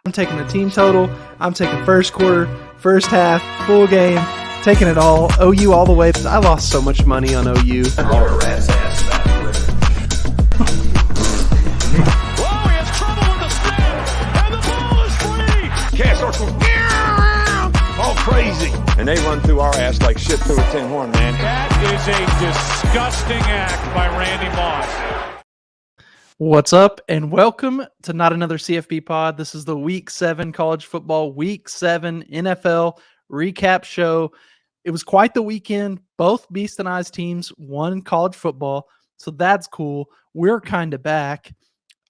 I'm taking the team total. I'm taking first quarter, first half, full game, taking it all. OU all the way. I lost so much money on OU. Whoa, he has trouble with the snap, and the ball is free. Can't start from all crazy. And they run through our ass like shit through a tin horn, man. That is a disgusting act by Randy Moss. What's up, and welcome to Not Another CFB Pod. This is the Week 7 College Football, Week 7 NFL recap show. It was quite the weekend. Both Beast and I's teams won college football, so that's cool. We're kind of back.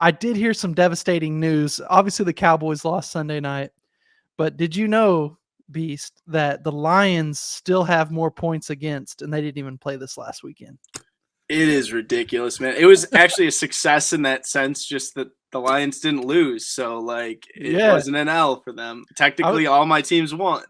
I did hear some devastating news. Obviously, the Cowboys lost Sunday night, but did you know, Beast, that the Lions still have more points against, and they didn't even play this last weekend? It is ridiculous, man. It was actually a success in that sense, just that the Lions didn't lose. So, it wasn't an L for them. Technically, all my teams won.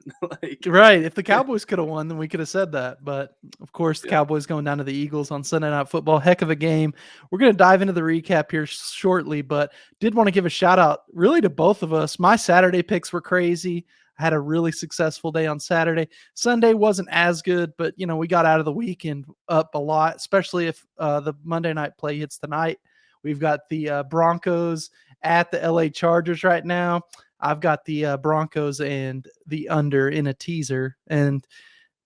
Right. If the Cowboys could have won, then we could have said that. But, of course, the Cowboys going down to the Eagles on Sunday Night Football. Heck of a game. We're going to dive into the recap here shortly, but did want to give a shout-out really to both of us. My Saturday picks were crazy. Had a really successful day on Saturday. Sunday wasn't as good, but we got out of the weekend up a lot, especially if the Monday night play hits tonight. We've got the Broncos at the LA Chargers right now. I've got the Broncos and the under in a teaser, and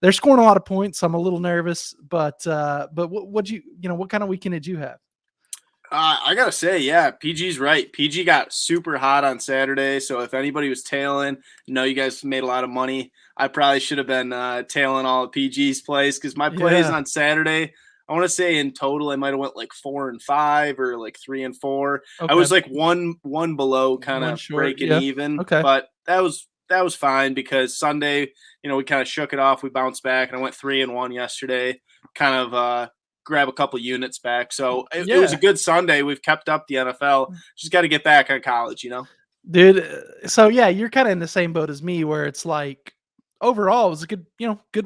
they're scoring a lot of points. So I'm a little nervous, but what kind of weekend did you have? I gotta say, PG's right. PG got super hot on Saturday, so if anybody was tailing, you guys made a lot of money. I probably should have been tailing all of PG's plays because my plays on Saturday, I want to say in total I might have went 4-5 or 3-4. Okay. I was one below, kind of breaking even. Okay, but that was fine because Sunday, we kind of shook it off. We bounced back, and I went 3-1 yesterday. Kind of grab a couple units back. So it was a good Sunday. We've kept up the NFL. Just got to get back on college, Dude. So you're kind of in the same boat as me where it's overall it was a good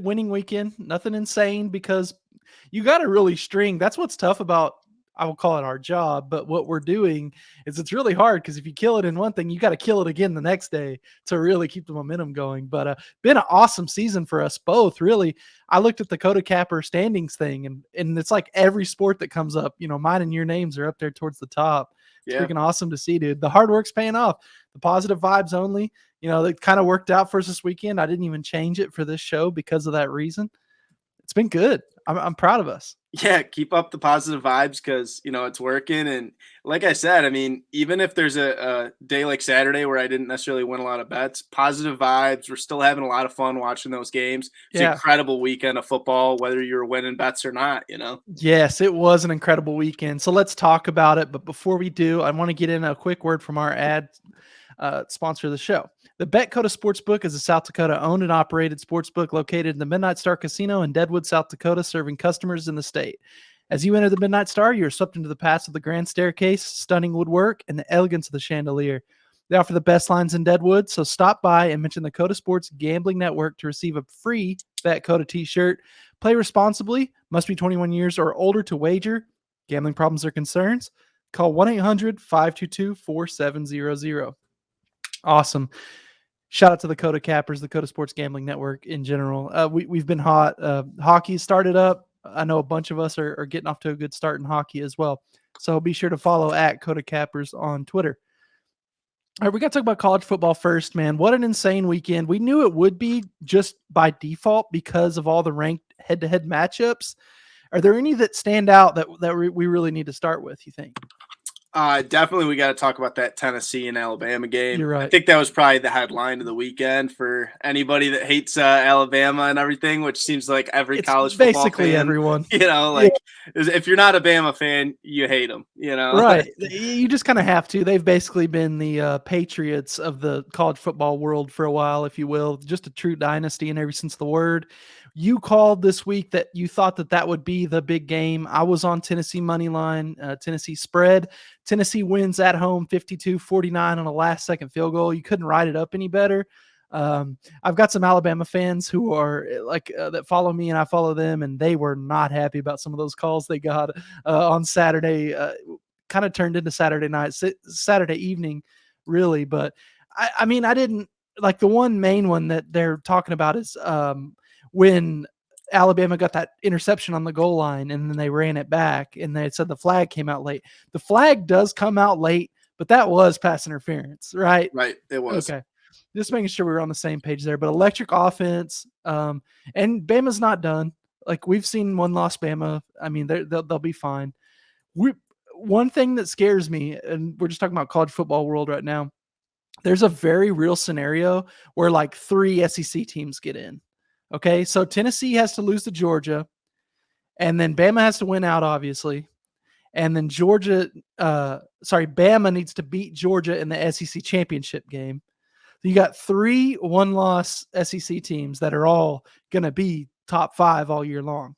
winning weekend. Nothing insane because you got to really string. That's what's tough about, I will call it our job, but what we're doing is it's really hard because if you kill it in one thing, you got to kill it again the next day to really keep the momentum going. But been an awesome season for us both, really. I looked at the Coda Capper standings thing, and it's like every sport that comes up, mine and your names are up there towards the top. It's freaking awesome to see, dude. The hard work's paying off. The positive vibes only, they kind of worked out for us this weekend. I didn't even change it for this show because of that reason. It's been good. I'm proud of us. Yeah, keep up the positive vibes because, it's working. And like I said, even if there's a day like Saturday where I didn't necessarily win a lot of bets, positive vibes. We're still having a lot of fun watching those games. It's an incredible weekend of football, whether you're winning bets or not, Yes, it was an incredible weekend. So let's talk about it. But before we do, I want to get in a quick word from our ad sponsor of the show. The BetCoda Sportsbook is a South Dakota owned and operated sportsbook located in the Midnight Star Casino in Deadwood, South Dakota, serving customers in the state. As you enter the Midnight Star, you're swept into the past of the grand staircase, stunning woodwork, and the elegance of the chandelier. They offer the best lines in Deadwood, so stop by and mention the Coda Sports Gambling Network to receive a free BetCoda t-shirt. Play responsibly, must be 21 years or older to wager. Gambling problems or concerns? Call 1-800-522-4700. Awesome. Shout out to the Coda Cappers, the Coda Sports Gambling Network in general. We've been hot. Hockey started up. I know a bunch of us are getting off to a good start in hockey as well. So be sure to follow at Coda Cappers on Twitter. All right, we got to talk about college football first, man. What an insane weekend. We knew it would be just by default because of all the ranked head-to-head matchups. Are there any that stand out that we really need to start with, you think? Definitely we got to talk about that Tennessee and Alabama game. You're right. I think that was probably the headline of the weekend for anybody that hates Alabama and everything, which seems like every college football basically fan, everyone. If you're not a Bama fan, you hate them, Right. You just kind of have to. They've basically been the Patriots of the college football world for a while, if you will. Just a true dynasty in every sense of the word. You called this week that you thought that would be the big game. I was on Tennessee money line, Tennessee spread. Tennessee wins at home 52-49 on a last-second field goal. You couldn't write it up any better. I've got some Alabama fans who are that follow me and I follow them, and they were not happy about some of those calls they got on Saturday. Kind of turned into Saturday evening, really. But I mean, I didn't like the one main one that they're talking about is when Alabama got that interception on the goal line and then they ran it back and they said the flag came out late. The flag does come out late, but that was pass interference, right? Right. It was. Okay. Just making sure we were on the same page there. But electric offense, and Bama's not done. Like we've seen one loss Bama. I mean, they'll be fine. One thing that scares me, and we're just talking about college football world right now, there's a very real scenario where like 3 SEC teams get in. Okay, so Tennessee has to lose to Georgia, and then Bama has to win out, obviously, and then Bama needs to beat Georgia in the SEC championship game. So you got 3 one-loss SEC teams that are all going to be top 5 all year long.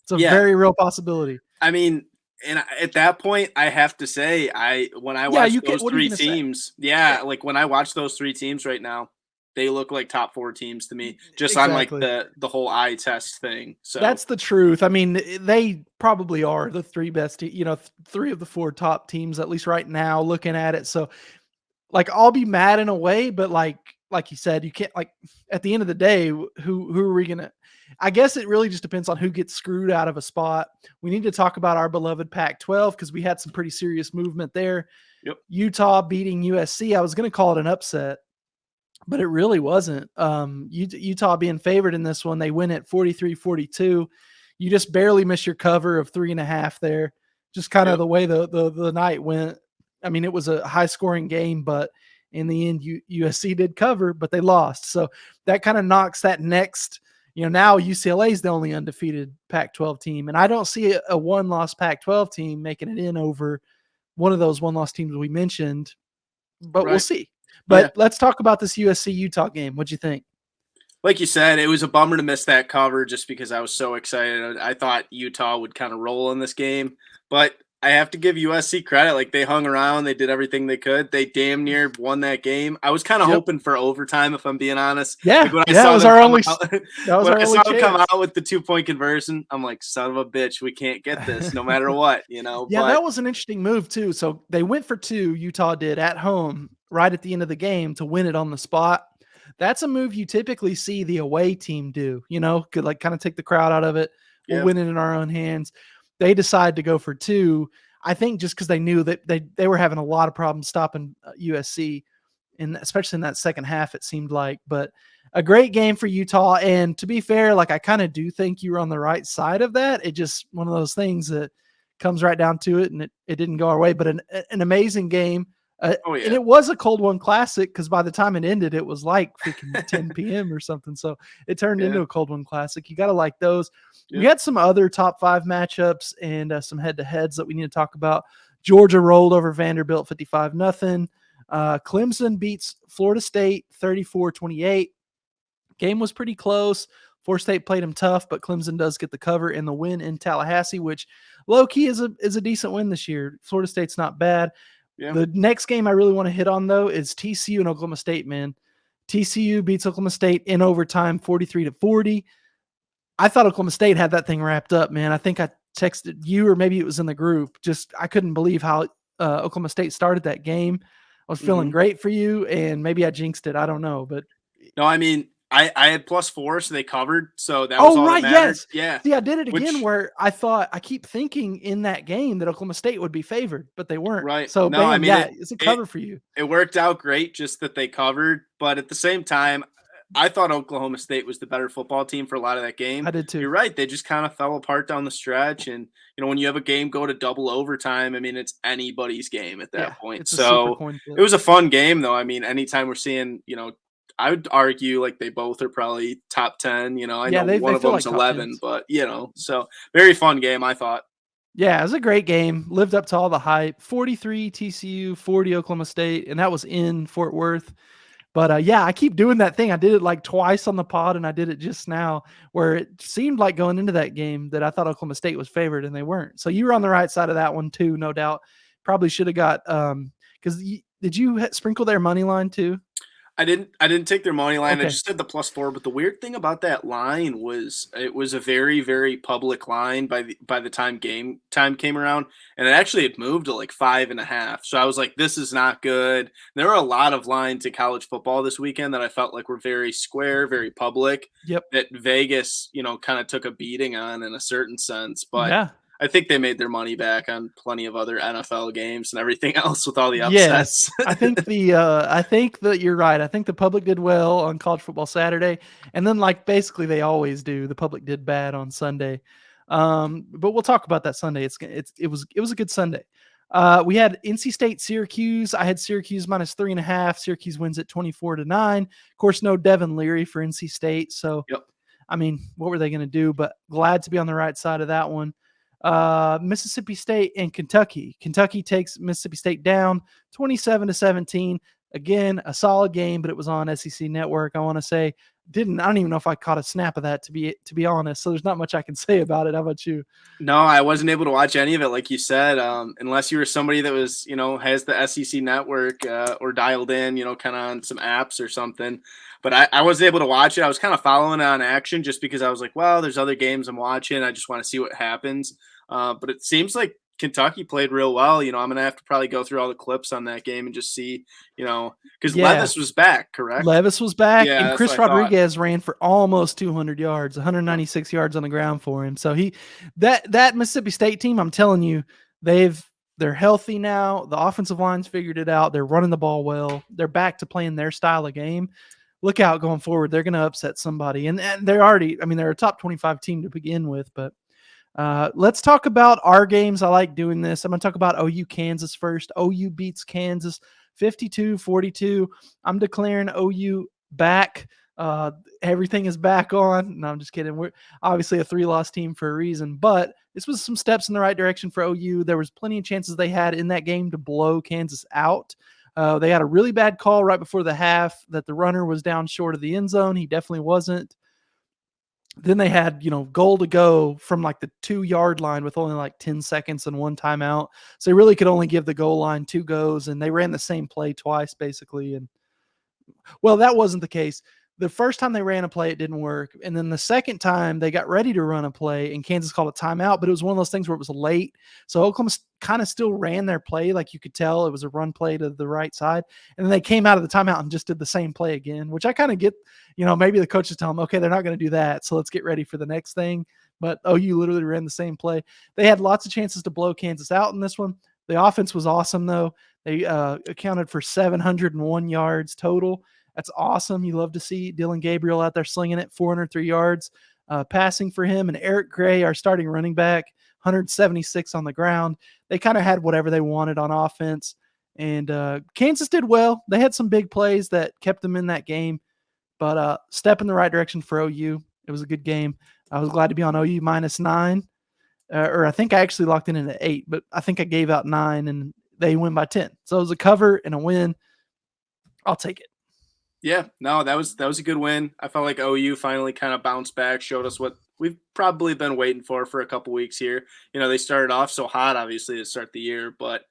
It's a very real possibility. I mean, and at that point, I have to say, when I watch those 3 teams, like when I watch those 3 teams right now, they look like top 4 teams to me, just on like the whole eye test thing. So that's the truth. I mean, they probably are the 3 best, 3 of the 4 top teams, at least right now, looking at it. So, like, I'll be mad in a way, but like you said, you can't, like, at the end of the day, who are we gonna? I guess it really just depends on who gets screwed out of a spot. We need to talk about our beloved Pac-12 because we had some pretty serious movement there. Yep. Utah beating USC. I was going to call it an upset, but it really wasn't. Utah being favored in this one, they win at 43-42. You just barely miss your cover of 3.5 there. Just kind of the way the night went. I mean, it was a high-scoring game, but in the end, USC did cover, but they lost. So that kind of knocks that next. Now UCLA is the only undefeated Pac-12 team, and I don't see a one-loss Pac-12 team making it in over one of those one-loss teams we mentioned, but we'll see. But let's talk about this USC-Utah game. What'd you think? Like you said, it was a bummer to miss that cover just because I was so excited. I thought Utah would kind of roll in this game, but I have to give USC credit. Like, they hung around. They did everything they could. They damn near won that game. I was kind of hoping for overtime, if I'm being honest. Yeah, like when I saw that was them our come only out, that was when our I only saw them come chance. out with the 2-point conversion, I'm like, son of a bitch, we can't get this no matter what, Yeah, but that was an interesting move, too. So they went for 2, Utah did, at home, right at the end of the game to win it on the spot. That's a move you typically see the away team do, could like kind of take the crowd out of it. We'll win it in our own hands. They decide to go for 2. I think just because they knew that they were having a lot of problems stopping USC, and especially in that second half, it seemed like. But a great game for Utah. And to be fair, like I kind of do think you were on the right side of that. It just one of those things that comes right down to it, and it didn't go our way. But an amazing game. And it was a cold one classic because by the time it ended, it was like freaking 10 p.m. or something. So it turned into a cold one classic. You got to like those. Yeah. We had some other top 5 matchups and some head-to-heads that we need to talk about. Georgia rolled over Vanderbilt 55-0. Clemson beats Florida State 34-28. Game was pretty close. Florida State played them tough, but Clemson does get the cover and the win in Tallahassee, which low-key is a decent win this year. Florida State's not bad. Yeah. The next game I really want to hit on, though, is TCU and Oklahoma State, man. TCU beats Oklahoma State in overtime 43-40. I thought Oklahoma State had that thing wrapped up, man. I think I texted you, or maybe it was in the group. Just I couldn't believe how Oklahoma State started that game. I was feeling great for you, and maybe I jinxed it. I don't know. But no, I mean, I had +4, so they covered. So that was all that mattered. Yes. Yeah. See, I did it again where I thought I keep thinking in that game that Oklahoma State would be favored, but they weren't. Right. So, no, I mean, it's a cover for you. It worked out great just that they covered. But at the same time, I thought Oklahoma State was the better football team for a lot of that game. I did too. You're right. They just kind of fell apart down the stretch. And, when you have a game go to double overtime, I mean, it's anybody's game at that point. So it was a fun game, though. I mean, anytime we're seeing, I would argue like they both are probably top 10. I know one of them's like 11, but so very fun game, I thought. Yeah, it was a great game. Lived up to all the hype. 43 TCU, 40 Oklahoma State, and that was in Fort Worth. But I keep doing that thing. I did it like twice on the pod, and I did it just now, where it seemed like going into that game that I thought Oklahoma State was favored, and they weren't. So you were on the right side of that one too, no doubt. Probably should have got because did you sprinkle their money line too? I didn't take their money line. I Okay. just did the +4. But the weird thing about that line was it was a very, very public line by the time game time came around, and it actually had moved to like 5.5. So I was like, this is not good. There were a lot of lines in college football this weekend that I felt like were very square, very public, Yep. that Vegas, kind of took a beating on in a certain sense. But Yeah. I think they made their money back on plenty of other NFL games and everything else with all the Yes. upsets. I think that you're right. I think the public did well on college football Saturday, and then, like, basically they always do, the public did bad on Sunday. But we'll talk about that Sunday. It was a good Sunday. We had NC State Syracuse. I had Syracuse -3.5. Syracuse wins at 24-9. Of course, no Devin Leary for NC State, so Yep. I mean, what were they going to do? But glad to be on the right side of that one. Mississippi State and Kentucky. Kentucky takes Mississippi State down 27-17. Again, a solid game, but it was on SEC Network. I want to say I don't even know if I caught a snap of that, to be honest. So there's not much I can say about it. How about you? No, I wasn't able to watch any of it, like you said, unless you were somebody that was, has the SEC network or dialed in, kind of on some apps or something. But I wasn't able to watch it. I was kind of following it on action just because I was like, well, there's other games I'm watching. I just want to see what happens. But it seems like Kentucky played real well. I'm going to have to probably go through all the clips on that game and just see, because Yeah. Levis was back, correct? Levis was back, Yeah, and that's Chris what I thought. Rodriguez ran for almost 200 yards, 196 yards on the ground for him. So that Mississippi State team, I'm telling you, they're healthy now. The offensive line's figured it out. They're running the ball well. They're back to playing their style of game. Look out going forward. They're going to upset somebody, and they're already. I mean, they're a top 25 team to begin with, but. Let's talk about our games. I like doing this. I'm going to talk about OU Kansas first. OU beats Kansas 52-42. I'm declaring OU back. Everything is back on. No, I'm just kidding. We're obviously a 3-loss team for a reason, but this was some steps in the right direction for OU. There was plenty of chances they had in that game to blow Kansas out. They had a really bad call right before the half that the runner was down short of the end zone. He definitely wasn't. Then they had, goal to go from like the 2-yard line with only like 10 seconds and one timeout. So they really could only give the goal line 2 goes, and they ran the same play twice basically. And well, that wasn't the case. The first time they ran a play, it didn't work. And then the second time they got ready to run a play and Kansas called a timeout, but it was one of those things where it was late. So Oklahoma kind of still ran their play. Like you could tell it was a run play to the right side. And then they came out of the timeout and just did the same play again, which I kind of get, maybe the coaches tell them, okay, they're not going to do that. So let's get ready for the next thing. But OU literally ran the same play. They had lots of chances to blow Kansas out in this one. The offense was awesome though. They accounted for 701 yards total. That's awesome. You love to see Dylan Gabriel out there slinging it, 403 yards passing for him. And Eric Gray, our starting running back, 176 on the ground. They kind of had whatever they wanted on offense. And Kansas did well. They had some big plays that kept them in that game. But step in the right direction for OU. It was a good game. I was glad to be on OU -9. Or I think I actually locked in at 8, but I think I gave out 9, and they win by 10. So it was a cover and a win. I'll take it. Yeah, no, that was a good win. I felt like OU finally kind of bounced back, showed us what we've probably been waiting for a couple weeks here. They started off so hot, obviously, to start the year, but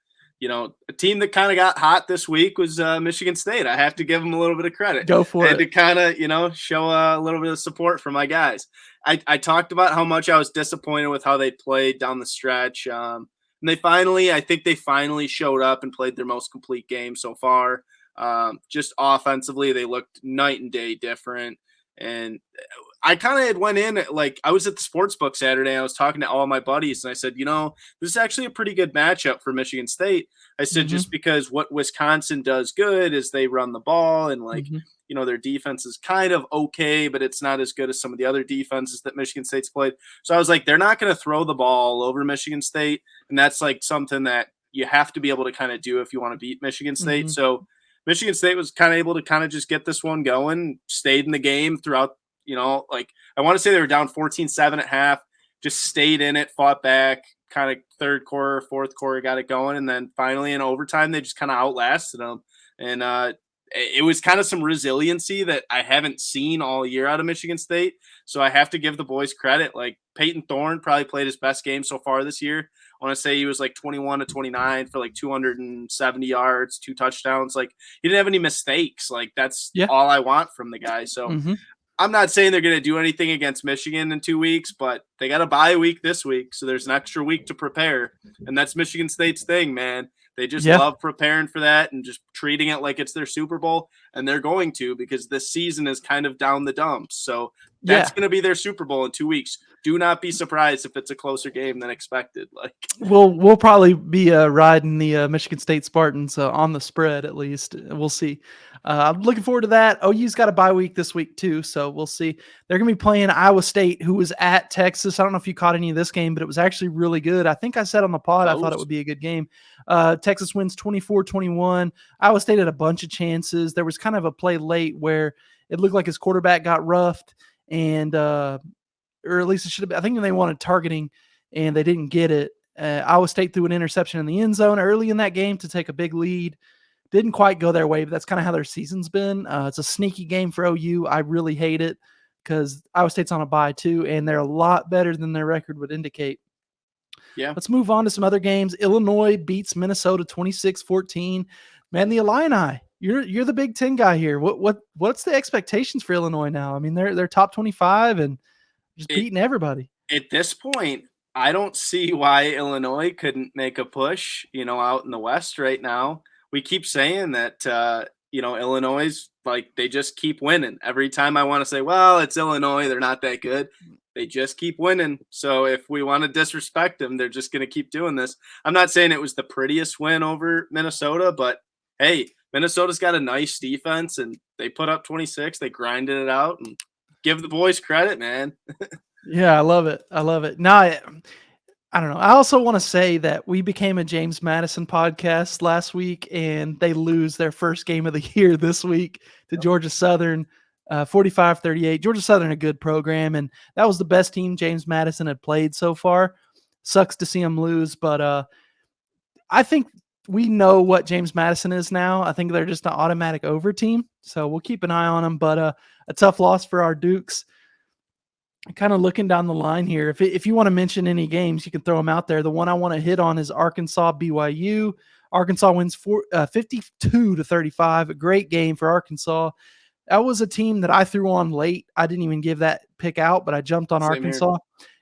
a team that kind of got hot this week was Michigan State. I have to give them a little bit of credit. Go for it. To kind of, show a little bit of support for my guys. I talked about how much I was disappointed with how they played down the stretch. And I think they finally showed up and played their most complete game so far. Just offensively, they looked night and day different. And I kind of had went in, like, I was at the sports book Saturday. I was talking to all my buddies, and I said, this is actually a pretty good matchup for Michigan State. I said, just because what Wisconsin does good is they run the ball, and their defense is kind of okay, but it's not as good as some of the other defenses that Michigan State's played. So I was like, they're not going to throw the ball over Michigan State. And that's like something that you have to be able to kind of do if you want to beat Michigan State. So Michigan State was kind of able to kind of just get this one going, stayed in the game throughout, I want to say they were down 14-7 at half, just stayed in it, fought back, kind of third quarter, fourth quarter, got it going. And then finally in overtime, they just kind of outlasted them. And it was kind of some resiliency that I haven't seen all year out of Michigan State. So I have to give the boys credit. Like Peyton Thorne probably played his best game so far this year. I want to say he was like 21 to 29 for like 270 yards, 2 touchdowns. Like he didn't have any mistakes. Like that's Yeah. all I want from the guy. So Mhm. I'm not saying they're going to do anything against Michigan in 2 weeks, but they got a bye week this week. So there's an extra week to prepare. And that's Michigan State's thing, man. They just Yeah. love preparing for that and just treating it like it's their Super Bowl. And they're going to, because this season is kind of down the dumps. So that's Yeah. going to be their Super Bowl in 2 weeks. Do not be surprised if it's a closer game than expected. Like, We'll probably be riding the Michigan State Spartans on the spread at least. We'll see. I'm looking forward to that. OU's got a bye week this week too, so we'll see. They're going to be playing Iowa State, who was at Texas. I don't know if you caught any of this game, but it was actually really good. I think I said on the pod I thought it would be a good game. Texas wins 24-21. Iowa State had a bunch of chances. There was kind of a play late where it looked like his quarterback got roughed, and or at least it should have been. I think they wanted targeting, and they didn't get it. Iowa State threw an interception in the end zone early in that game to take a big lead. Didn't quite go their way, but that's kind of how their season's been. It's a sneaky game for OU. I really hate it because Iowa State's on a bye too, and they're a lot better than their record would indicate. yeah. Let's move on to some other games. Illinois beats Minnesota 26-14. Man, the Illini, you're the Big Ten guy here. What's the expectations for Illinois now? I mean, they're top 25 and just beating everybody. At this point, I don't see why Illinois couldn't make a push, out in the West right now. We keep saying that, Illinois, like, they just keep winning. Every time I want to say, well, it's Illinois, they're not that good. They just keep winning. So if we want to disrespect them, they're just going to keep doing this. I'm not saying it was the prettiest win over Minnesota, but hey, Minnesota's got a nice defense and they put up 26. They grinded it out, and give the boys credit, man. Yeah, I love it. I love it. No, I don't know. I also want to say that we became a James Madison podcast last week, and they lose their first game of the year this week to Georgia Southern, 45-38. Georgia Southern, a good program, and that was the best team James Madison had played so far. Sucks to see them lose, but I think we know what James Madison is now. I think they're just an automatic over team, so we'll keep an eye on them, but a tough loss for our Dukes. Kind of looking down the line here. If you want to mention any games, you can throw them out there. The one I want to hit on is Arkansas BYU. Arkansas wins 52-35. A great game for Arkansas. That was a team that I threw on late. I didn't even give that pick out, but I jumped on Arkansas,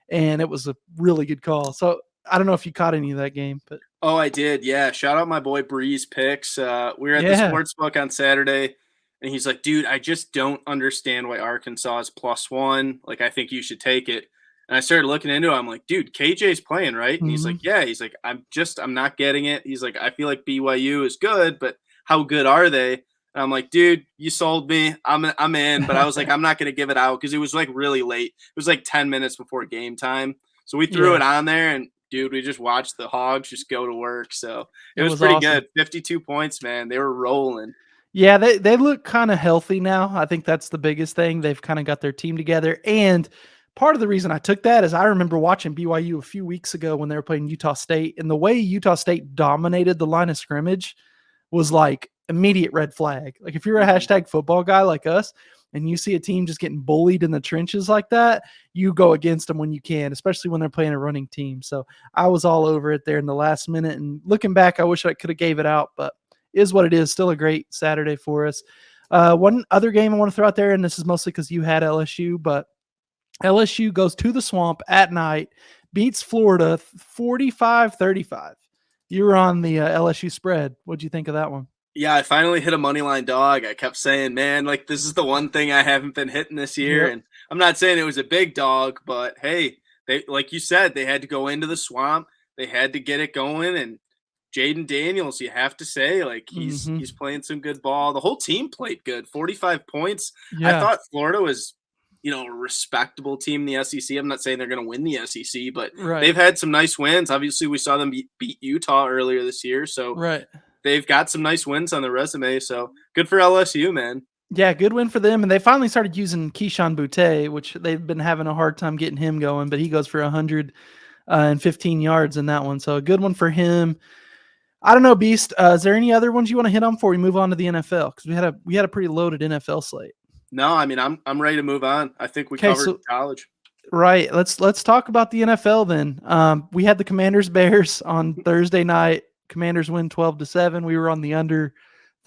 and it was a really good call. So I don't know if you caught any of that game, but Oh, I did. Yeah. Shout out my boy Breeze Picks. We were at the sports book on Saturday, and he's like, dude, I just don't understand why Arkansas is +1. Like, I think you should take it. And I started looking into it. I'm like, dude, KJ's playing, right? And he's like, yeah. He's like, I'm not getting it. He's like, I feel like BYU is good, but how good are they? And I'm like, dude, you sold me. I'm in. But I was like, I'm not going to give it out because it was like really late. It was like 10 minutes before game time. So we threw it on there, and dude, we just watched the Hogs just go to work. So it was pretty awesome. Good. 52 points, man. They were rolling. Yeah, they look kind of healthy now. I think that's the biggest thing. They've kind of got their team together. And part of the reason I took that is I remember watching BYU a few weeks ago when they were playing Utah State, and the way Utah State dominated the line of scrimmage was like immediate red flag. Like if you're a hashtag football guy like us and you see a team just getting bullied in the trenches like that, you go against them when you can, especially when they're playing a running team. So I was all over it there in the last minute, and looking back, I wish I could have gave it out, but is what it is. Still a great Saturday for us. One other game I want to throw out there, and this is mostly because you had LSU, but LSU goes to the Swamp at night, beats Florida 45-35. You were on the LSU spread. What'd you think of that one? Yeah, I finally hit a money line dog. I kept saying, man, like this is the one thing I haven't been hitting this year. Yep. And I'm not saying it was a big dog, but hey, they, like you said, they had to go into the Swamp. They had to get it going, and Jaden Daniels, you have to say, like he's playing some good ball. The whole team played good. 45 points. Yeah. I thought Florida was, a respectable team in the SEC. I'm not saying they're going to win the SEC, but they've had some nice wins. Obviously, we saw them beat Utah earlier this year, so they've got some nice wins on their resume. So good for LSU, man. Yeah, good win for them. And they finally started using Keyshawn Boutte, which they've been having a hard time getting him going, but he goes for 115 yards in that one. So a good one for him. I don't know, Beast. Is there any other ones you want to hit on before we move on to the NFL? Because we had a pretty loaded NFL slate. No, I mean I'm ready to move on. I think we Okay, covered so college. right, let's talk about the NFL then. We had the Commanders Bears on Thursday night. Commanders win 12-7. We were on the under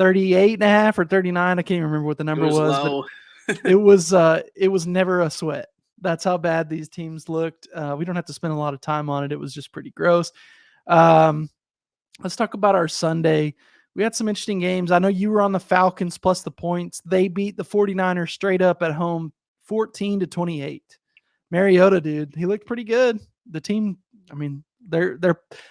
38.5 or 39. I can't even remember what the It number was was, but low. it was never a sweat. That's how bad these teams looked. We don't have to spend a lot of time on it. It was just pretty gross. Let's talk about our Sunday. We had some interesting games. I know you were on the Falcons plus the points. They beat the 49ers straight up at home 14-28. Mariota, dude, he looked pretty good. The team, I mean, they're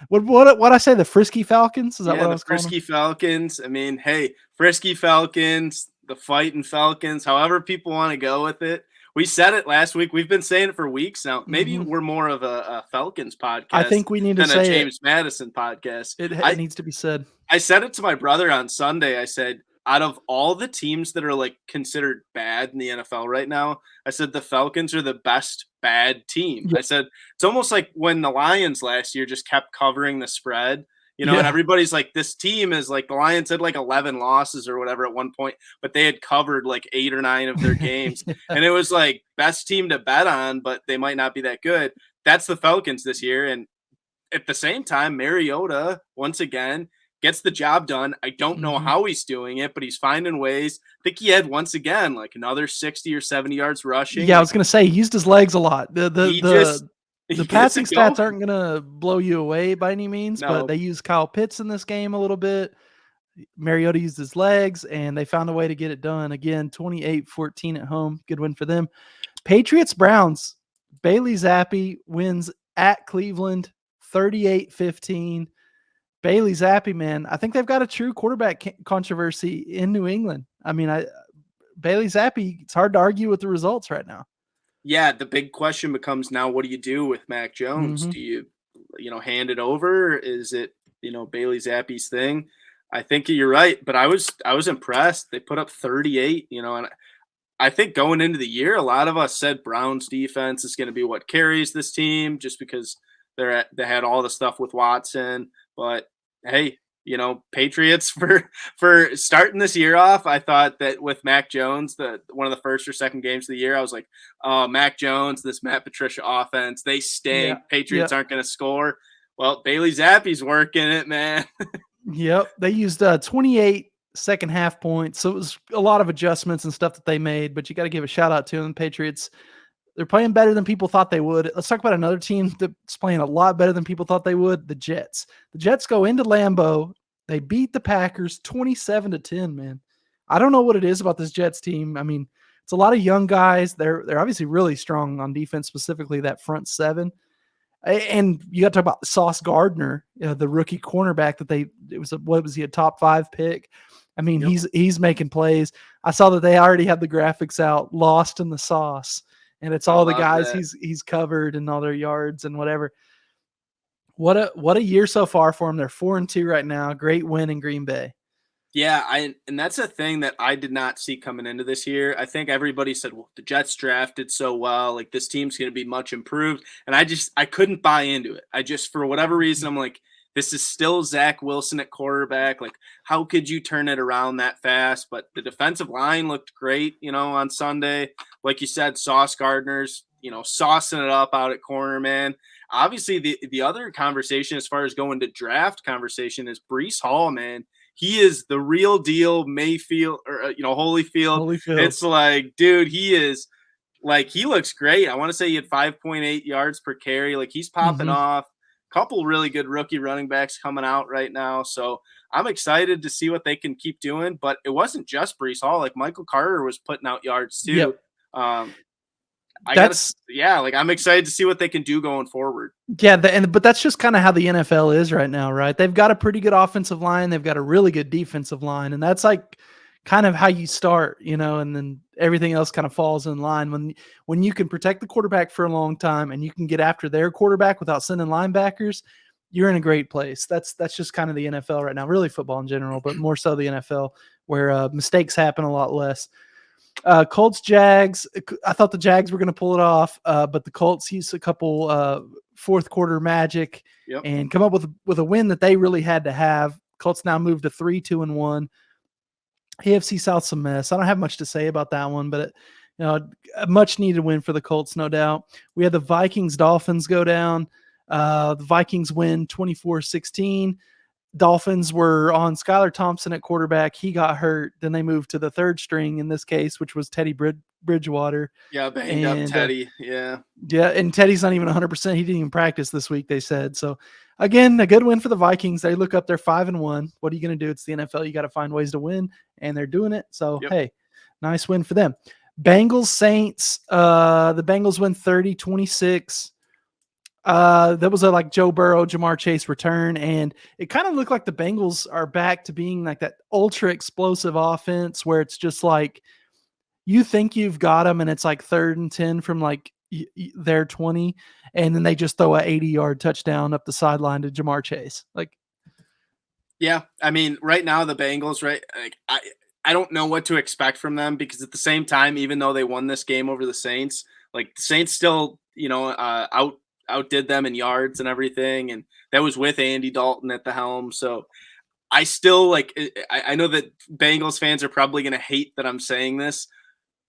what I say, the Frisky Falcons? Is that what I was calling them? Frisky Falcons. I mean, hey, Frisky Falcons, the fighting Falcons, however people want to go with it. We said it last week. We've been saying it for weeks now. Maybe we're more of a Falcons podcast. I think we need to than say a James Madison podcast. It needs to be said. I said it to my brother on Sunday. I said, out of all the teams that are like considered bad in the NFL right now, I said the Falcons are the best bad team. Yeah. I said it's almost like when the Lions last year just kept covering the spread, and Yeah. everybody's like, this team is like, the Lions had like 11 losses or whatever at one point, but they had covered like 8 or 9 of their games. And it was like best team to bet on, but they might not be that good. That's the Falcons this year. And at the same time, Mariota, once again, gets the job done. I don't know how he's doing it, but he's finding ways. I think he had once again like another 60 or 70 yards rushing. Yeah, I was gonna say he used his legs a lot. The passing stats aren't gonna blow you away by any means, but they use Kyle Pitts in this game a little bit. Mariota used his legs, and they found a way to get it done. Again, 28-14 at home. Good win for them. Patriots Browns. Bailey Zappi wins at Cleveland 38-15. Bailey Zappi, man, I think they've got a true quarterback controversy in New England. I mean, Bailey Zappi, it's hard to argue with the results right now. Yeah, the big question becomes now, what do you do with Mac Jones? Do you hand it over? Is it, Bailey Zappi's thing? I think you're right, but I was impressed. They put up 38, and I think going into the year, a lot of us said Browns defense is going to be what carries this team just because they had all the stuff with Watson. But hey, Patriots for starting this year off, I thought that with Mac Jones, one of the first or second games of the year, I was like, oh, Mac Jones, this Matt Patricia offense, they stink. Yeah, Patriots aren't going to score. Well, Bailey Zappi's working it, man. Yep. They used 28 second half points. So it was a lot of adjustments and stuff that they made, but you got to give a shout out to them. Patriots, they're playing better than people thought they would. Let's talk about another team that's playing a lot better than people thought they would, the Jets. The Jets go into Lambeau. They beat the Packers 27-10, man. I don't know what it is about this Jets team. I mean, it's a lot of young guys. They're obviously really strong on defense, specifically that front seven. And you got to talk about Sauce Gardner, the rookie cornerback what was he, a top 5 pick? I mean, he's making plays. I saw that they already have the graphics out, Lost in the Sauce. And it's all the guys he's covered and all their yards and whatever. What a year so far for them. They're 4-2 right now. Great win in Green Bay. Yeah, and that's a thing that I did not see coming into this year. I think everybody said, well, the Jets drafted so well, like this team's going to be much improved. And I couldn't buy into it. I just, for whatever reason, I'm like, this is still Zach Wilson at quarterback. Like, how could you turn it around that fast? But the defensive line looked great, on Sunday. Like you said, Sauce Gardner's, saucing it up out at corner, man. Obviously, the other conversation as far as going to draft conversation is Breece Hall, man. He is the real deal, Mayfield or Holyfield. It's like, dude, he is like, he looks great. I want to say he had 5.8 yards per carry. Like, he's popping off. Couple really good rookie running backs coming out right now. So I'm excited to see what they can keep doing. But it wasn't just Breece Hall. Like, Michael Carter was putting out yards too. Yep. I'm excited to see what they can do going forward. Yeah, but that's just kind of how the NFL is right now, right? They've got a pretty good offensive line. They've got a really good defensive line. And that's like kind of how you start, and then everything else kind of falls in line. When you can protect the quarterback for a long time and you can get after their quarterback without sending linebackers, you're in a great place. That's just kind of the NFL right now, really football in general, but more so the NFL, where mistakes happen a lot less. Colts, Jags. I thought the Jags were going to pull it off, but the Colts used a couple fourth quarter magic Yep. and come up with a win that they really had to have. Colts now moved to 3-2-1. AFC South's a mess. I don't have much to say about that one, but a much needed win for the Colts, no doubt. We had the Vikings Dolphins go down. The Vikings win 24-16. Dolphins were on Skylar Thompson at quarterback. He got hurt. Then they moved to the third string in this case, which was Teddy Bridgewater. Yeah, banged up Teddy. Yeah, and Teddy's not even 100%. He didn't even practice this week, they said. So, again, a good win for the Vikings. They look up, they're 5-1. What are you going to do? It's the NFL. You got to find ways to win, and they're doing it. So, hey, nice win for them. Bengals Saints. The Bengals win 30-26. That was a like Joe Burrow, Jamar Chase return, and it kind of looked like the Bengals are back to being like that ultra explosive offense where it's just like you think you've got them, and it's like 3rd and 10 from like their 20, and then they just throw a 80-yard touchdown up the sideline to Jamar Chase. Like, yeah, I mean, right now the Bengals, right? Like, I don't know what to expect from them because at the same time, even though they won this game over the Saints, like the Saints still, outdid them in yards and everything, and that was with Andy Dalton at the helm. So I still I know that Bengals fans are probably going to hate that I'm saying this,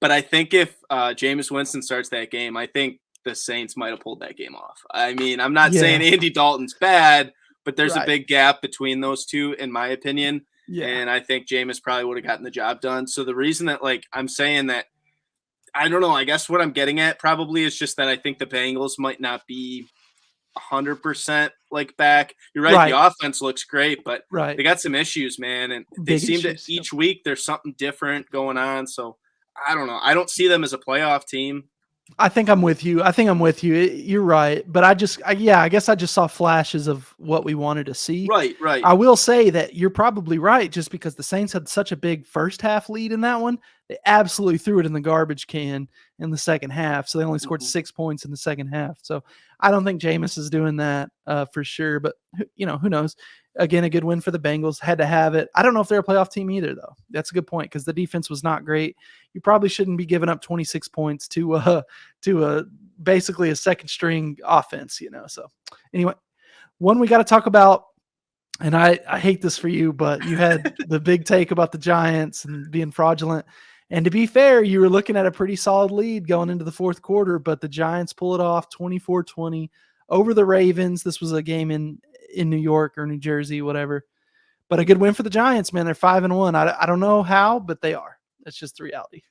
but I think if Jameis Winston starts that game, I think the Saints might have pulled that game off. I mean, I'm not saying Andy Dalton's bad, but there's a big gap between those two, in my opinion. Yeah. And I think Jameis probably would have gotten the job done. So the reason that I'm saying that, I don't know, I guess what I'm getting at probably is just that I think the Bengals might not be 100% back. You're right. The offense looks great, but they got some issues, man. And they seem to each week there's something different going on. So I don't know. I don't see them as a playoff team. I think I'm with you. You're right. But I guess I just saw flashes of what we wanted to see. Right. I will say that you're probably right, just because the Saints had such a big first half lead in that one. They absolutely threw it in the garbage can in the second half. So they only scored 6 points in the second half. So I don't think Jameis is doing that for sure. But, who knows? Again, a good win for the Bengals. Had to have it. I don't know if they're a playoff team either, though. That's a good point because the defense was not great. You probably shouldn't be giving up 26 points to basically a second string offense, So anyway, one we got to talk about, and I hate this for you, but you had the big take about the Giants and being fraudulent. And to be fair, you were looking at a pretty solid lead going into the fourth quarter, but the Giants pull it off 24-20 over the Ravens. This was a game in New York or New Jersey, whatever. But a good win for the Giants, man. They're 5-1. I don't know how, but they are. That's just the reality.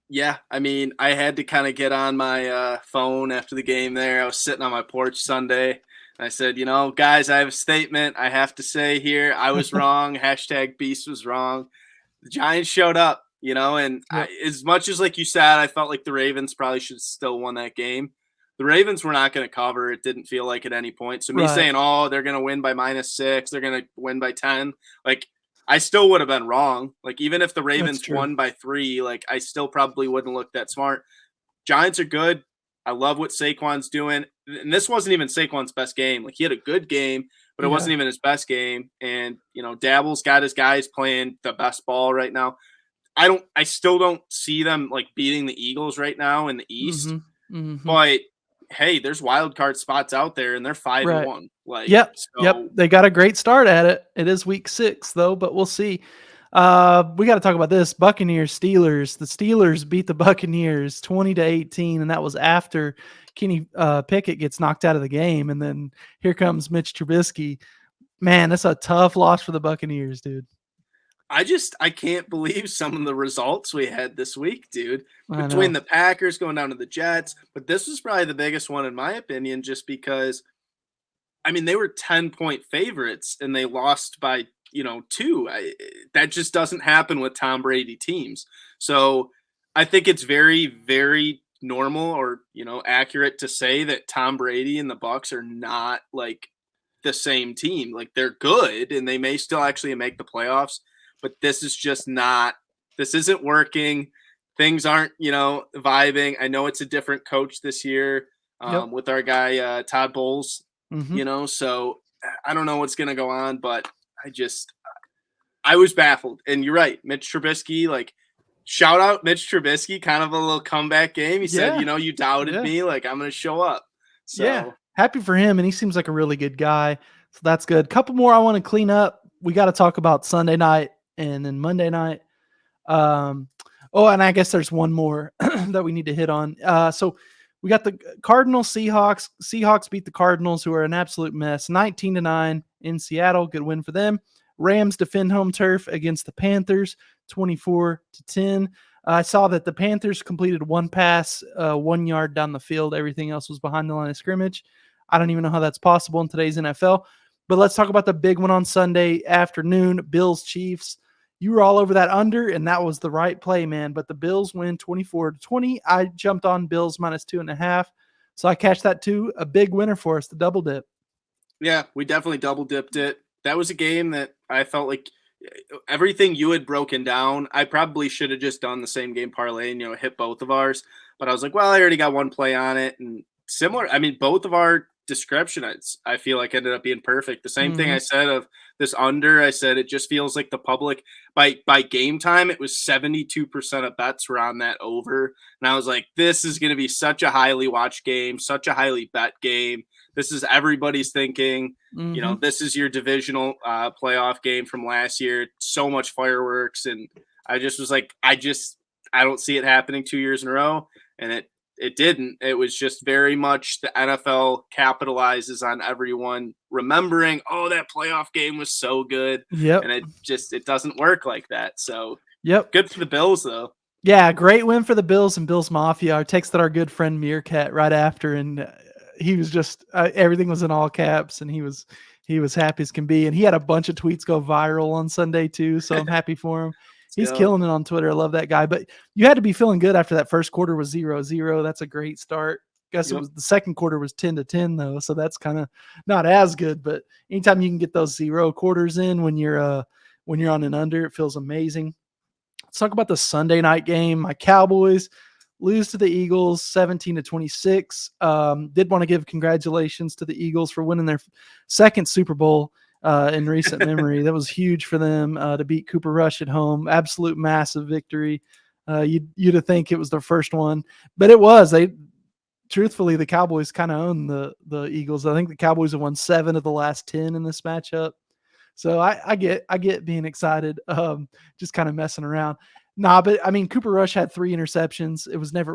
Yeah, I mean, I had to kind of get on my phone after the game there. I was sitting on my porch Sunday. And I said, guys, I have a statement I have to say here. I was wrong. # Beast was wrong. The Giants showed up, and as much as, like you said, I felt like the Ravens probably should have still won that game. The Ravens were not going to cover. It didn't feel like at any point. So me saying, they're going to win by -6, they're going to win by 10, I still would have been wrong. Even if the Ravens won by 3, I still probably wouldn't look that smart. Giants are good. I love what Saquon's doing. And this wasn't even Saquon's best game. He had a good game, but it wasn't even his best game. And, Dabble's got his guys playing the best ball right now. I still don't see them beating the Eagles right now in the East. But hey, there's wild card spots out there, and they're 5-1. Yep. They got a great start at it. It is week 6 though, but we'll see. We got to talk about this. Buccaneers Steelers. The Steelers beat the Buccaneers 20-18, and that was after Kenny Pickett gets knocked out of the game, and then here comes Mitch Trubisky. Man, that's a tough loss for the Buccaneers, dude. I can't believe some of the results we had this week, dude. Between the Packers going down to the Jets, but this was probably the biggest one in my opinion, just because, they were 10-point favorites and they lost by, 2. That just doesn't happen with Tom Brady teams. So I think it's very, very normal or, accurate to say that Tom Brady and the Bucs are not the same team. They're good and they may still actually make the playoffs. But this is just this isn't working. Things aren't, vibing. I know it's a different coach this year with our guy, Todd Bowles, so I don't know what's going to go on, but I was baffled. And you're right. Mitch Trubisky, shout out Mitch Trubisky, kind of a little comeback game. He said, you doubted me. I'm going to show up. So. happy for him, and he seems like a really good guy. So that's good. Couple more I want to clean up. We got to talk about Sunday night and then Monday night. Oh, and I guess there's one more that we need to hit on. So we got the Cardinals Seahawks. Seahawks beat the Cardinals, who are an absolute mess, 19-9 in Seattle. Good win for them. Rams defend home turf against the Panthers, 24-10. I saw that the Panthers completed one pass, 1 yard down the field. Everything else was behind the line of scrimmage. I don't even know how that's possible in today's NFL. But let's talk about the big one on Sunday afternoon, Bills Chiefs. You were all over that under, and that was the right play, man. But the Bills win 24-20. I jumped on Bills -2.5. So I cashed that too. A big winner for us, the double dip. Yeah, we definitely double dipped it. That was a game that I felt like everything you had broken down, I probably should have just done the same game parlay and, hit both of ours. But I was like, well, I already got one play on it. And similar, I mean, both of our descriptions, I feel like ended up being perfect. The same thing I said of this under, I said it just feels like the public by game time, it was 72% of bets were on that over. And I was like, this is going to be such a highly watched game, such a highly bet game. This is everybody's thinking, this is your divisional playoff game from last year. So much fireworks. And I just was like, I don't see it happening 2 years in a row. And it didn't. It was just very much the NFL capitalizes on everyone remembering, oh, that playoff game was so good. Yep. And it doesn't work like that. So good for the Bills, though. Yeah, great win for the Bills and Bills Mafia. I texted our good friend Meerkat right after, and he was just everything was in all caps, and he was happy as can be. And he had a bunch of tweets go viral on Sunday too, so I'm happy for him. He's killing it on Twitter. I love that guy. But you had to be feeling good after that first quarter was 0-0. That's a great start. Guess it was the second quarter was 10-10 though, so that's kind of not as good. But anytime you can get those 0 quarters in when you're on an under, it feels amazing. Let's talk about the Sunday night game. My Cowboys lose to the Eagles 17-26. Did want to give congratulations to the Eagles for winning their second Super Bowl in recent memory. That was huge for them to beat Cooper Rush at home. Absolute massive victory. You'd think it was their first one, but it was. Truthfully, the Cowboys kind of own the Eagles. I think the Cowboys have won 7 of the last 10 in this matchup. So I get being excited, just kind of messing around. Nah, but I mean, Cooper Rush had 3 interceptions.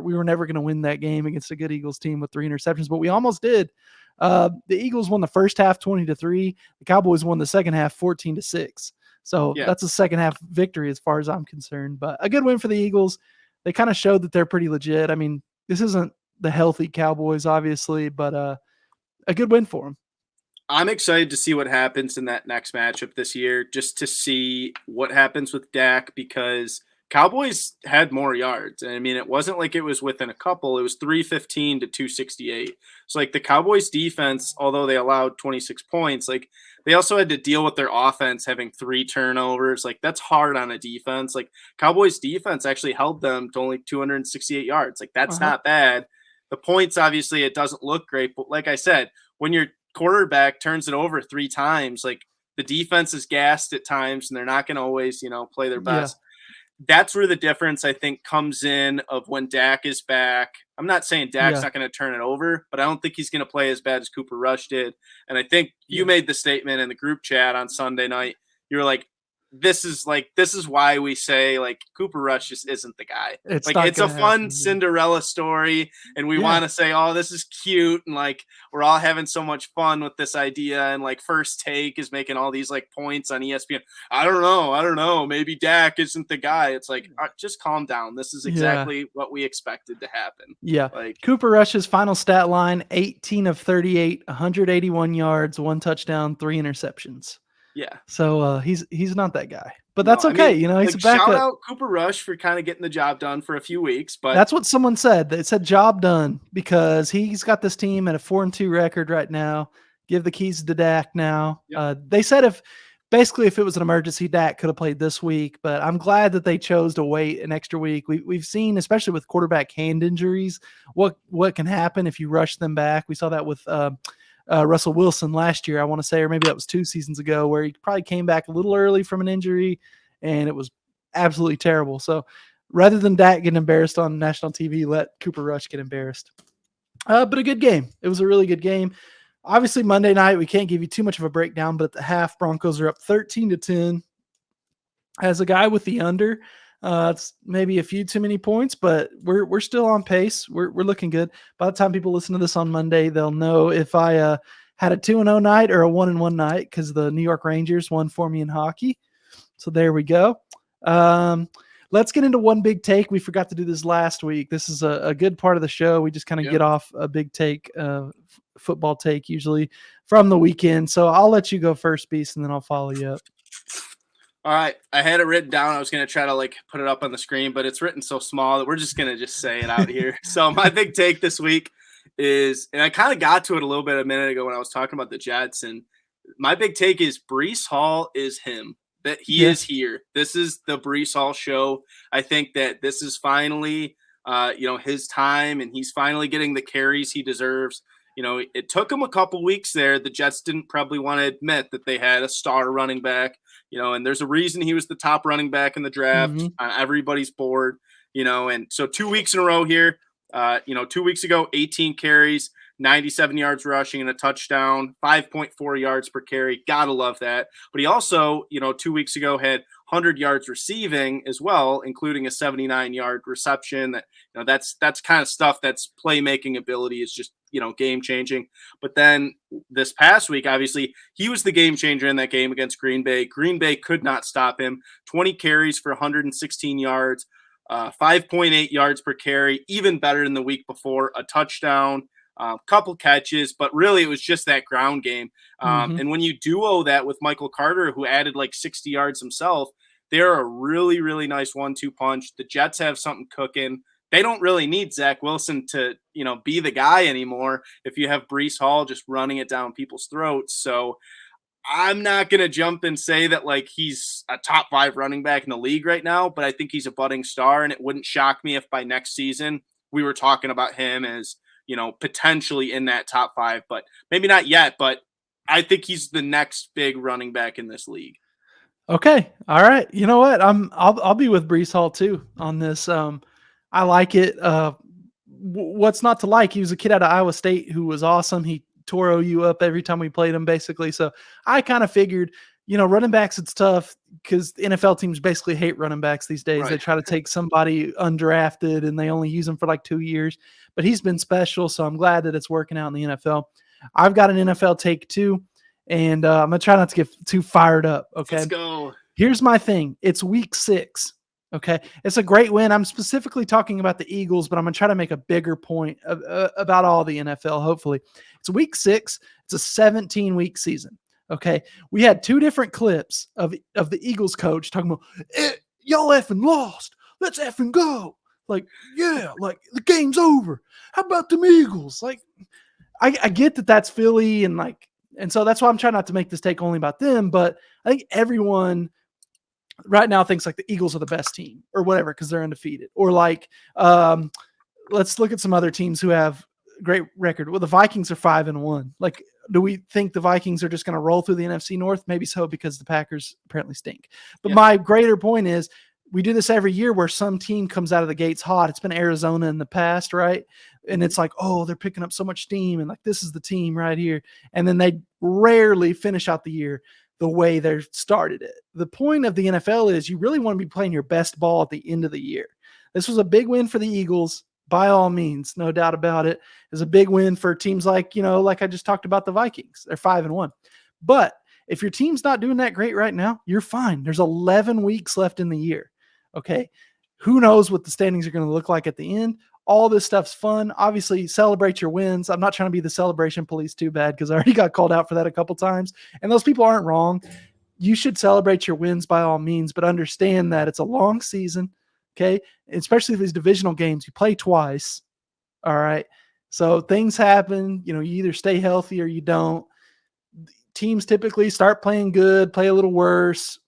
We were never going to win that game against a good Eagles team with 3 interceptions, but we almost did. The Eagles won the first half 20-3. The Cowboys won the second half 14-6. So that's a second half victory as far as I'm concerned. But a good win for the Eagles. They kind of showed that they're pretty legit. I mean, this isn't the healthy Cowboys, obviously, but a good win for them. I'm excited to see what happens in that next matchup this year, just to see what happens with Dak, because Cowboys had more yards. And I mean, it wasn't like it was within a couple. It was 315 to 268. So like the Cowboys defense, although they allowed 26 points, like they also had to deal with their offense having 3 turnovers. Like that's hard on a defense. Like Cowboys defense actually held them to only 268 yards. Like that's not bad. The points, obviously, it doesn't look great. But like I said, when your quarterback turns it over 3 times, like the defense is gassed at times and they're not going to always, play their best. That's where the difference, I think, comes in of when Dak is back. I'm not saying Dak's not going to turn it over, but I don't think he's going to play as bad as Cooper Rush did. And I think you made the statement in the group chat on Sunday night. You were like, this is why we say like Cooper Rush just isn't the guy. It's a fun Cinderella story, and we want to say, oh, this is cute, and like we're all having so much fun with this idea. And like First Take is making all these like points on ESPN. I don't know. Maybe Dak isn't the guy. It's like just calm down. This is exactly what we expected to happen. Yeah, like Cooper Rush's final stat line: 18 of 38, 181 yards, 1 touchdown, 3 interceptions. Yeah. So he's not that guy. But that's okay. He's a backup. Shout out Cooper Rush for kind of getting the job done for a few weeks. But that's what someone said. They said job done because he's got this team at a 4-2 record right now. Give the keys to Dak now. They said if it was an emergency, Dak could have played this week. But I'm glad that they chose to wait an extra week. We've seen, especially with quarterback hand injuries, what can happen if you rush them back. We saw that with Russell Wilson last year, I want to say, or maybe that was 2 seasons ago, where he probably came back a little early from an injury, and it was absolutely terrible. So rather than Dak getting embarrassed on national TV, let Cooper Rush get embarrassed. But a good game. It was a really good game. Obviously, Monday night, we can't give you too much of a breakdown, but at the half, Broncos are up 13-10. As a guy with the under, it's maybe a few too many points, but we're still on pace. We're looking good. By the time people listen to this on Monday, they'll know if I had a 2-0 night or a 1-1 night because the New York Rangers won for me in hockey. So there we go. Let's get into one big take. We forgot to do this last week. This is a good part of the show. We just kind of get off a big take, football take usually from the weekend. So I'll let you go first, Beast, and then I'll follow you up. All right. I had it written down. I was going to try to put it up on the screen, but it's written so small that we're just going to just say it out here. So my big take this week is, and I kind of got to it a little bit a minute ago when I was talking about the Jets, and my big take is Breece Hall is him. That he is here. This is the Breece Hall show. I think that this is finally, his time, and he's finally getting the carries he deserves. It took him a couple weeks there. The Jets didn't probably want to admit that they had a star running back, and there's a reason he was the top running back in the draft on everybody's board, and so 2 weeks in a row here, 2 weeks ago, 18 carries, 97 yards rushing and a touchdown, 5.4 yards per carry. Gotta love that. But he also, 2 weeks ago had 100 yards receiving as well, including a 79-yard reception. That's kind of stuff that's playmaking ability is just, game changing. But then this past week, obviously, he was the game changer in that game against Green Bay. Green Bay could not stop him. 20 carries for 116 yards, 5.8 yards per carry, even better than the week before, a touchdown. Couple catches, but really it was just that ground game. And when you duo that with Michael Carter, who added 60 yards himself, they're a really, really nice 1-2 punch. The Jets have something cooking. They don't really need Zach Wilson to, be the guy anymore if you have Breece Hall just running it down people's throats. So I'm not going to jump and say that he's a top 5 running back in the league right now, but I think he's a budding star, and it wouldn't shock me if by next season we were talking about him as potentially in that top 5, but maybe not yet. But I think he's the next big running back in this league. Okay. All right. You know what? I'll be with Breece Hall too on this. I like it. What's not to like? He was a kid out of Iowa State who was awesome. He tore OU up every time we played him, basically. So I kind of figured, running backs, it's tough because NFL teams basically hate running backs these days. Right. They try to take somebody undrafted and they only use them for 2 years. But he's been special, so I'm glad that it's working out in the NFL. I've got an NFL take too, and I'm going to try not to get too fired up, okay? Let's go. Here's my thing. It's week 6, okay? It's a great win. I'm specifically talking about the Eagles, but I'm going to try to make a bigger point about all the NFL, hopefully. It's week 6. It's a 17-week season, okay? We had 2 different clips of the Eagles coach talking about, y'all effing lost. Let's effing go. The game's over. How about them Eagles? I get that that's Philly and so that's why I'm trying not to make this take only about them, but I think everyone right now thinks the Eagles are the best team or whatever because they're undefeated. Or let's look at some other teams who have great record. Well, the Vikings are 5-1. Do we think the Vikings are just going to roll through the NFC North? Maybe so, because the Packers apparently stink. But my greater point is, we do this every year where some team comes out of the gates hot. It's been Arizona in the past, right? And it's they're picking up so much steam and this is the team right here. And then they rarely finish out the year the way they started it. The point of the NFL is you really want to be playing your best ball at the end of the year. This was a big win for the Eagles, by all means, no doubt about it. It's a big win for teams like I just talked about the Vikings. They're 5-1. But if your team's not doing that great right now, you're fine. There's 11 weeks left in the year. Okay. Who knows what the standings are going to look like at the end? All this stuff's fun. Obviously, celebrate your wins. I'm not trying to be the celebration police too bad because I already got called out for that a couple times. And those people aren't wrong. You should celebrate your wins by all means, but understand that it's a long season. Okay. Especially these divisional games, you play twice. All right. So things happen. You either stay healthy or you don't. Teams typically start playing good, play a little worse,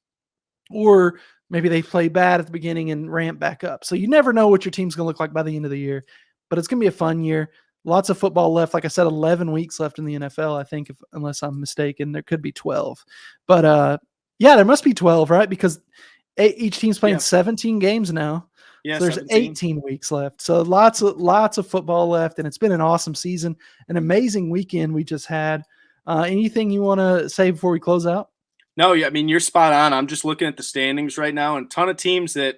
or maybe they play bad at the beginning and ramp back up. So you never know what your team's going to look like by the end of the year, but it's going to be a fun year. Lots of football left. Like I said, 11 weeks left in the NFL, I think, unless I'm mistaken. There could be 12. But, there must be 12, right? Because each team's playing 17 games now. Yeah, So there's 17. 18 weeks left. So lots of football left, and it's been an awesome season, an amazing weekend we just had. Anything you want to say before we close out? No, yeah, I mean, you're spot on. I'm just looking at the standings right now, and a ton of teams that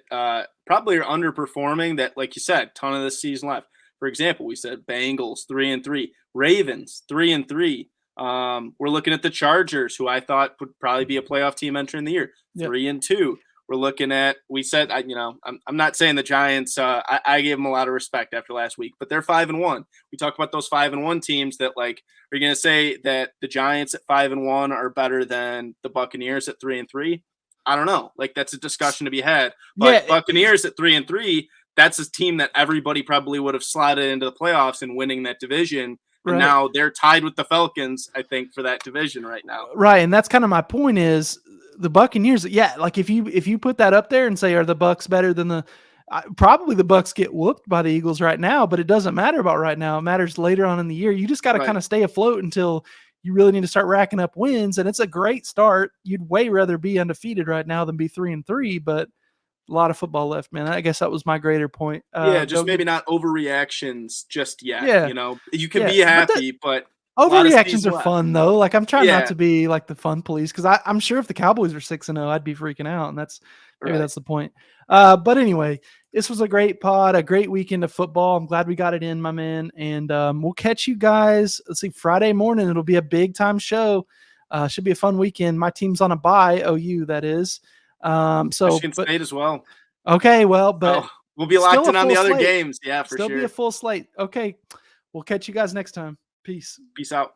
probably are underperforming that, like you said, ton of this season left. For example, we said Bengals 3-3, Ravens 3-3. We're looking at the Chargers, who I thought would probably be a playoff team entering the year, Yep. 3-2. We're looking at, we said, I'm not saying the Giants, I gave them a lot of respect after last week, but they're 5-1. We talk about those 5-1 teams that, like, are you going to say that the Giants at 5-1 are better than the Buccaneers at 3-3? I don't know. Like, that's a discussion to be had. But Yeah, Buccaneers at 3-3, that's a team that everybody probably would have slotted into the playoffs and winning that division. And right. now they're tied with the Falcons, I think, for that division right now. Right, and that's kind of my point is the Buccaneers. Yeah, like if you put that up there and say, are the Bucks better than the? Probably the Bucks get whooped by the Eagles right now, but it doesn't matter about right now. It matters later on in the year. You just got to kind of stay afloat until you really need to start racking up wins. And it's a great start. You'd way rather be undefeated right now than be 3-3, but a lot of football left, man. I guess that was my greater point. Just maybe not overreactions just yet. Yeah, you can be happy, but overreactions are fun though. Like I'm trying not to Yeah. be like the fun police because I'm sure if the Cowboys were 6-0, I'd be freaking out, and that's maybe that's the point. But anyway, this was a great pod, a great weekend of football. I'm glad we got it in, my man, and we'll catch you guys. Let's see, Friday morning. It'll be a big time show. Should be a fun weekend. My team's on a bye, OU that is. Michigan State as well. Okay, well, but we'll be locked in on the other games. Yeah, for sure. sure. Still be a full slate. Okay, we'll catch you guys next time. Peace. Peace out.